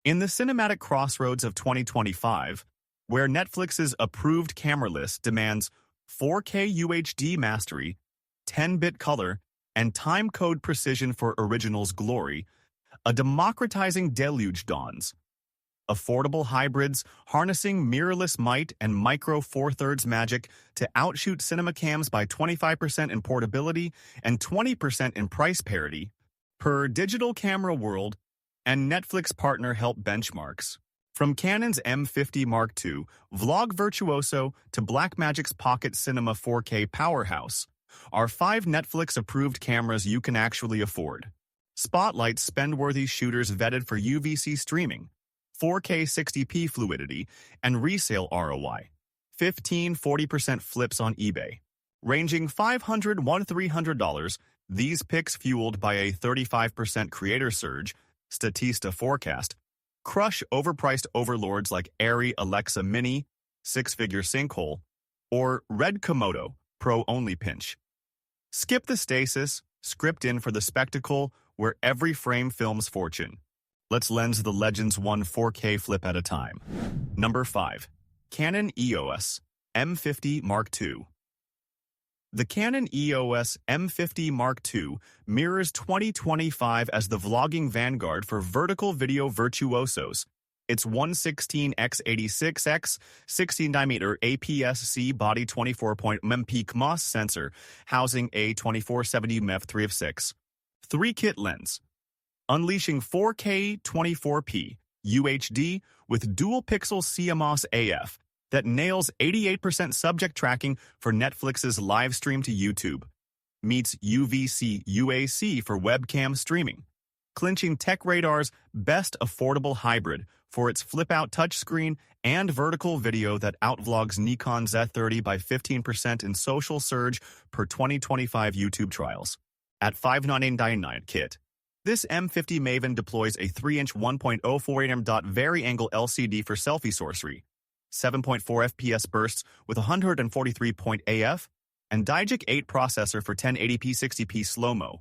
In the cinematic crossroads of 2025, where Netflix's approved camera list demands 4K UHD mastery, 10-bit color, and time-code precision for originals glory, a democratizing deluge dawns. Affordable hybrids harnessing mirrorless might and micro four-thirds magic to outshoot cinema cams by 25% in portability and 20% in price parity, per Digital Camera World and Netflix partner help benchmarks. From Canon's M50 Mark II Vlog Virtuoso to Blackmagic's Pocket Cinema 4K powerhouse are 5 Netflix-approved cameras you can actually afford. Spotlight spend-worthy shooters vetted for UVC streaming, 4K 60p fluidity, and resale ROI. 15-40% flips on eBay. Ranging $500–$300, these picks fueled by a 35% creator surge, Statista forecast, crush overpriced overlords like Airy Alexa Mini, six-figure sinkhole, or Red Komodo, pro-only pinch. Skip the stasis, script in for the spectacle where every frame films fortune. Let's lens the Legends 1 4K flip at a time. Number 5. Canon EOS M50 Mark II. The Canon EOS M50 Mark II mirrors 2025 as the vlogging vanguard for vertical video virtuosos. Its 116x86x 16nm APS-C body 24.MP CMOS sensor housing a 2470 f3 of 6. 3-kit lens. Unleashing 4K 24p UHD with dual-pixel CMOS AF that nails 88% subject tracking for Netflix's live stream to YouTube. Meets UVC UAC for webcam streaming. Clinching TechRadar's best affordable hybrid for its flip-out touchscreen and vertical video that outvlogs Nikon Z30 by 15% in social surge per 2025 YouTube trials. At $599 kit. This M50 Maven deploys a 3-inch 1.048mm vari-angle LCD for selfie sorcery, 7.4 FPS bursts with 143 point AF, and Digic 8 processor for 1080p 60p slo-mo,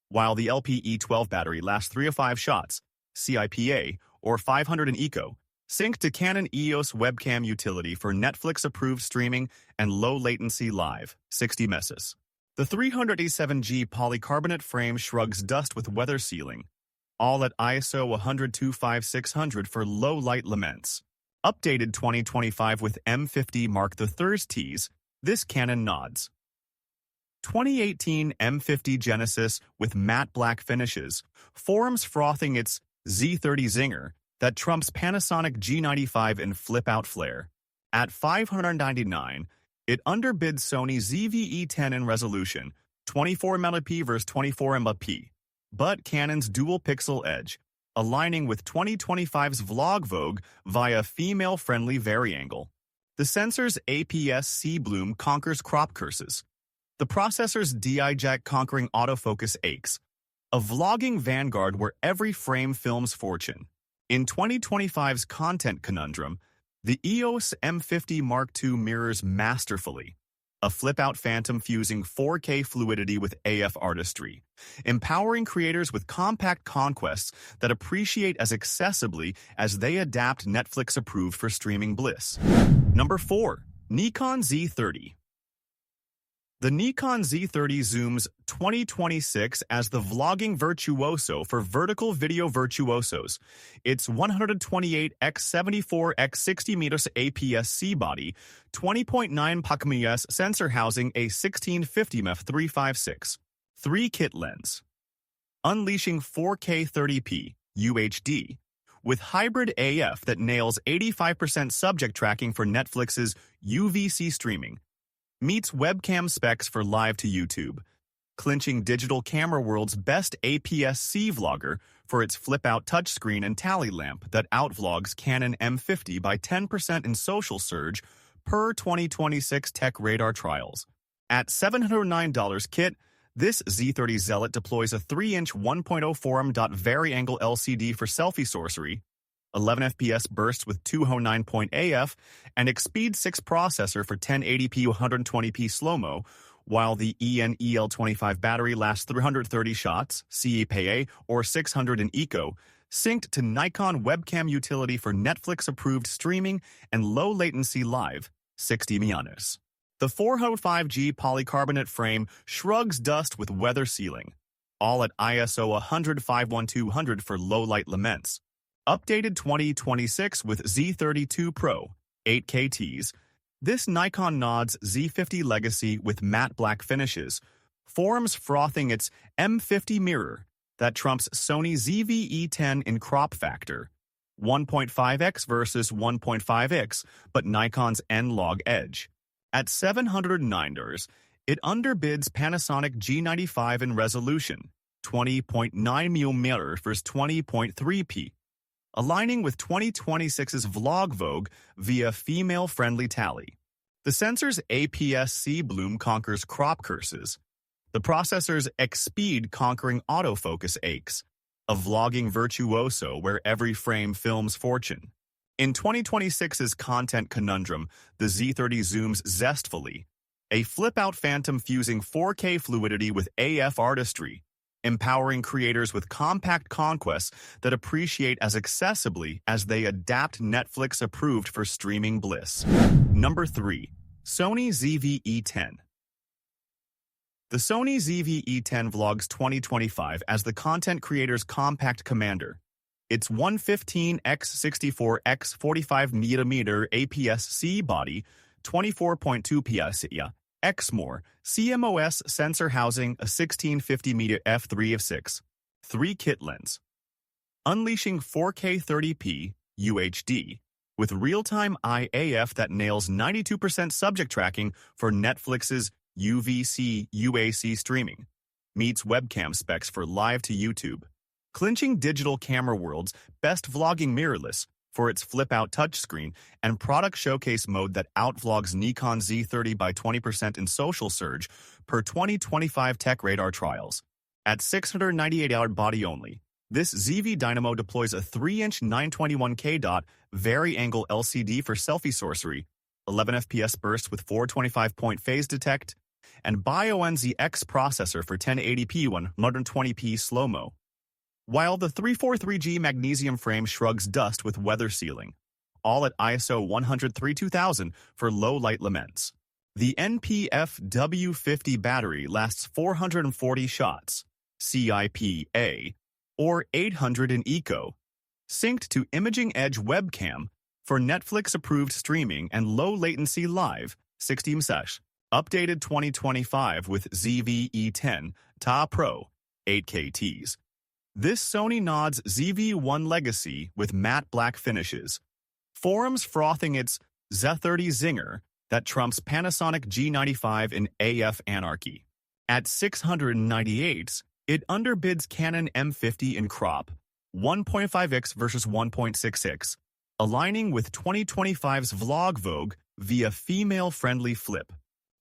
while the LPE12 battery lasts 3 of 5 shots, CIPA, or 500 in eco, synced to Canon EOS webcam utility for Netflix-approved streaming and low-latency live, 60 messes. The 387G polycarbonate frame shrugs dust with weather sealing, all at ISO 102.5600 for low-light laments. Updated 2025 with M50 Mark III's tease, this Canon nods. 2018 M50 Genesis with matte black finishes, forums frothing its Z30 zinger that trumps Panasonic G95 in flip-out flare. At $599, it underbids Sony ZV-E10 in resolution, 24MP versus 24MP, but Canon's dual-pixel edge, aligning with 2025's Vlog Vogue via female-friendly vari-angle. The sensor's APS-C bloom conquers crop curses. The processor's DI-Jack conquering autofocus aches. A vlogging vanguard where every frame films fortune. In 2025's content conundrum, the EOS M50 Mark II mirrors masterfully. A flip-out phantom fusing 4K fluidity with AF artistry, empowering creators with compact conquests that appreciate as accessibly as they adapt Netflix-approved for streaming bliss. Number 4. Nikon Z30. The Nikon Z30 zooms 2026 as the vlogging virtuoso for vertical video virtuosos. Its 128x74x60 APS-C body, 20.9 px sensor housing a 1650 f3.56. 3-kit lens. Unleashing 4K 30p UHD with hybrid AF that nails 85% subject tracking for Netflix's UVC streaming. Meets webcam specs for live to YouTube, clinching Digital Camera World's best APS-C vlogger for its flip-out touchscreen and tally lamp that outvlogs Canon M50 by 10% in social surge per 2026 TechRadar trials. At $709 kit, this Z30 Zealot deploys a 3-inch 1.04mm vari-angle LCD for selfie sorcery, 11 FPS bursts with 209 point AF, and Expeed 6 processor for 1080p 120p slo-mo, while the ENEL25 battery lasts 330 shots, CEPA, or 600 in eco, Synced to Nikon webcam utility for Netflix-approved streaming and low-latency live, 60 minutes. The 405G polycarbonate frame shrugs dust with weather sealing, all at ISO 100-51200 for low-light laments. Updated 2026 with Z32 Pro, 8K Ts. This Nikon nods Z50 legacy with matte black finishes, forums frothing its M50 mirror that trumps Sony ZV-E10 in crop factor, 1.5x versus 1.5x, but Nikon's N-Log edge. At $709, it underbids Panasonic G95 in resolution, 20.9mm versus 20.3p, aligning with 2026's Vlog Vogue via female-friendly tally. The sensor's APS-C bloom conquers crop curses, the processor's X-Speed conquering autofocus aches, a vlogging virtuoso where every frame films fortune. In 2026's content conundrum, the Z30 zooms zestfully, a flip-out phantom fusing 4K fluidity with AF artistry, empowering creators with compact conquests that appreciate as accessibly as they adapt Netflix approved for streaming bliss. Number 3. Sony ZV-E10. The Sony ZV-E10 vlogs 2025 as the content creator's compact commander. Its 115x64x45mm APS-C body, 24.2 PSI, X-More, CMOS sensor housing a 1650mm f3 of 6, 3 kit lens. Unleashing 4K 30p UHD with real-time IAF that nails 92% subject tracking for Netflix's UVC UAC streaming. Meets webcam specs for live to YouTube. Clinching Digital Camera World's best vlogging mirrorless for its flip-out touchscreen and product showcase mode that outvlogs Nikon Z30 by 20% in social surge per 2025 Tech Radar trials. At $698 body only, this ZV Dynamo deploys a 3-inch 921K dot vari-angle LCD for selfie sorcery, 11 FPS burst with 425-point phase detect, and BioNZX processor for 1080p 120p slo-mo. While the 343G magnesium frame shrugs dust with weather sealing, all at ISO 103-2000 for low-light laments. The NPF-W50 battery lasts 440 shots, CIP-A, or 800 in eco, synced to Imaging Edge webcam for Netflix-approved streaming and low-latency live, 60 ms. Updated 2025 with ZV-E10 Ta Pro, 8K Ts. This Sony nods ZV-1 legacy with matte black finishes, forums frothing its Z30 zinger that trumps Panasonic G95 in AF anarchy. At $698, it underbids Canon M50 in crop, 1.5x versus 1.6x, aligning with 2025's Vlog Vogue via female-friendly flip.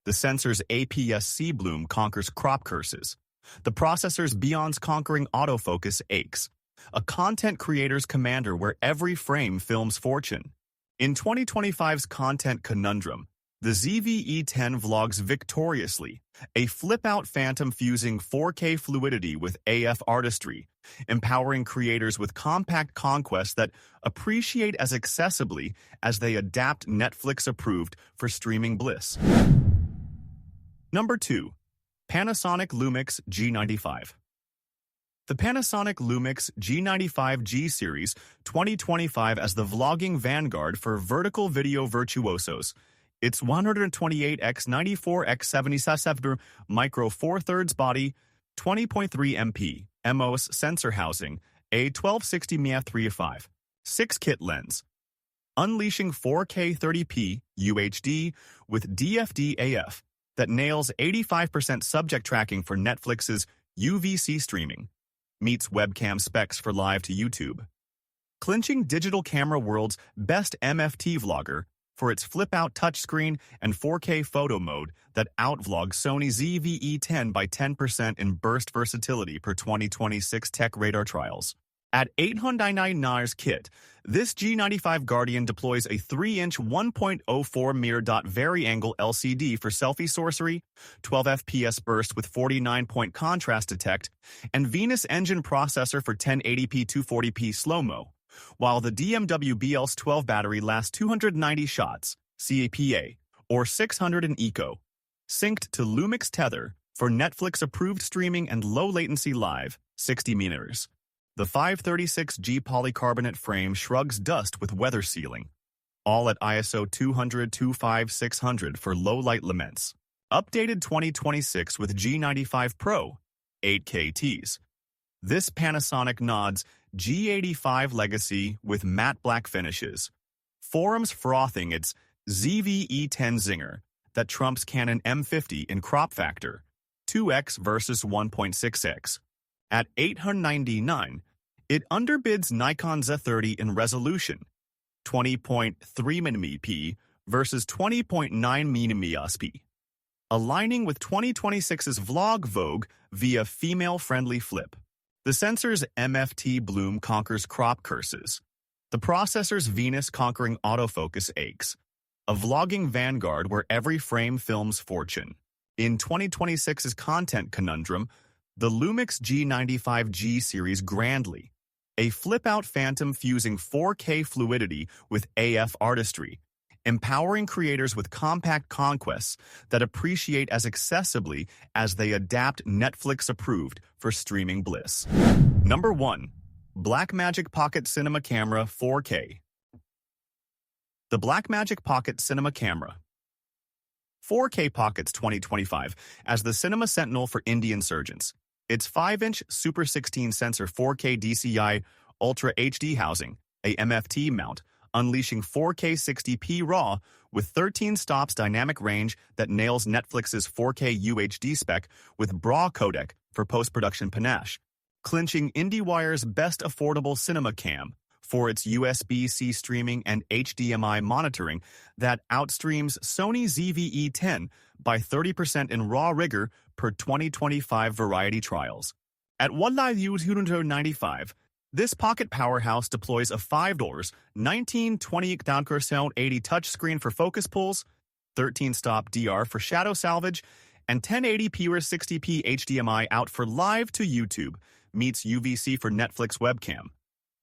The sensor's APS-C bloom conquers crop curses. The processor's Beyond's conquering autofocus aches, a content creator's commander where every frame films fortune. In 2025's content conundrum, the ZV-E10 vlogs victoriously, a flip-out phantom fusing 4K fluidity with AF artistry, empowering creators with compact conquests that appreciate as accessibly as they adapt Netflix approved for streaming bliss. Number 2. Panasonic Lumix G95. The Panasonic Lumix G95 G Series 2025 as the vlogging vanguard for vertical video virtuosos. Its 128x94x77 micro 4/3 body, 20.3 MP, MOS sensor housing, a 1260mm f3.5, 6 kit lens. Unleashing 4K 30p UHD with DFD AF that nails 85% subject tracking for Netflix's UVC streaming. Meets webcam specs for live to YouTube. Clinching Digital Camera World's best MFT vlogger for its flip-out touchscreen and 4K photo mode that outvlogs Sony ZV-E10 by 10% in burst versatility per 2026 Tech Radar trials. At $899 kit, this G95 Guardian deploys a 3-inch 1.04 mirror.vari-angle LCD for selfie sorcery, 12 FPS burst with 49-point contrast detect, and Venus engine processor for 1080p 240p slow-mo, while the DMW BLS12 battery lasts 290 shots, CAPA, or 600 in eco, synced to Lumix Tether for Netflix-approved streaming and low-latency live, 60 meters. The 536G polycarbonate frame shrugs dust with weather sealing, all at ISO 200-25600 for low-light laments. Updated 2026 with G95 Pro, 8K Ts. This Panasonic nods G85 Legacy with matte black finishes. Forums frothing its ZV-E10 zinger that trumps Canon M50 in crop factor, 2x versus 1.6x. At $899, it underbids Nikon Z30 in resolution, 20.3 mm versus 20.9 mm, aligning with 2026's Vlog Vogue via female-friendly flip. The sensor's MFT bloom conquers crop curses. The processor's Venus conquering autofocus aches. A vlogging vanguard where every frame films fortune. In 2026's content conundrum, the Lumix G95G series grandly, a flip-out phantom fusing 4K fluidity with AF artistry, empowering creators with compact conquests that appreciate as accessibly as they adapt Netflix-approved for streaming bliss. Number 1. Blackmagic Pocket Cinema Camera 4K. The Blackmagic Pocket Cinema Camera 4K Pockets 2025 as the Cinema Sentinel for indie insurgents. Its 5-inch Super 16 sensor 4K DCI Ultra HD housing, a MFT mount, unleashing 4K 60p RAW with 13 stops dynamic range that nails Netflix's 4K UHD spec with BRAW codec for post-production panache, clinching IndieWire's best affordable cinema cam for its USB-C streaming and HDMI monitoring that outstreams Sony ZV-E10 by 30% in raw rigor per 2025 Variety trials. At $195, this pocket powerhouse deploys a $5 1920 80 touchscreen for focus pulls, 13-stop DR for shadow salvage, and 1080p or 60p HDMI out for live to YouTube meets UVC for Netflix webcam.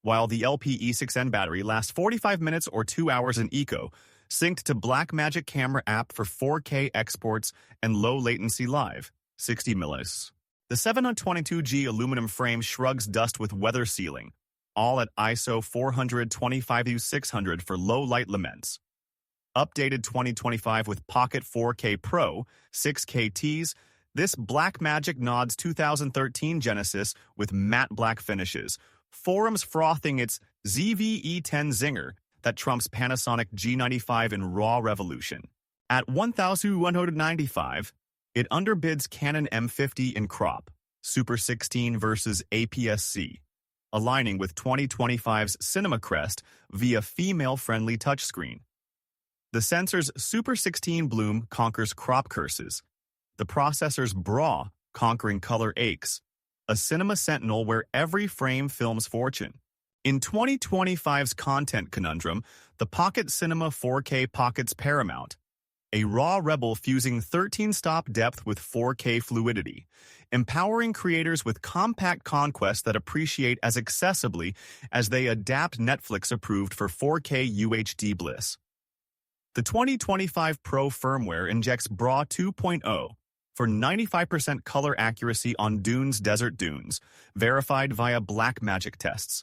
While the LPE6N battery lasts 45 minutes or 2 hours in eco, synced to Blackmagic Camera app for 4K exports and low-latency live, 60 millis. The 722G aluminum frame shrugs dust with weather sealing, all at ISO 425-600 for low-light laments. Updated 2025 with Pocket 4K Pro, 6K Ts, this Blackmagic nods 2013 Genesis with matte black finishes, forums frothing its ZV-E10 zinger that trumps Panasonic G95 in raw revolution. At $1,195, it underbids Canon M50 in crop, Super 16 versus APS-C, aligning with 2025's Cinema Crest via female-friendly touchscreen. The sensor's Super 16 bloom conquers crop curses, the processor's BRAW conquering color aches, a Cinema Sentinel where every frame films fortune. In 2025's content conundrum, the Pocket Cinema 4K Pockets Paramount, a raw rebel fusing 13-stop depth with 4K fluidity, empowering creators with compact conquests that appreciate as accessibly as they adapt Netflix-approved for 4K UHD bliss. The 2025 Pro firmware injects BRAW 2.0 for 95% color accuracy on Dunes Desert Dunes, verified via Blackmagic tests.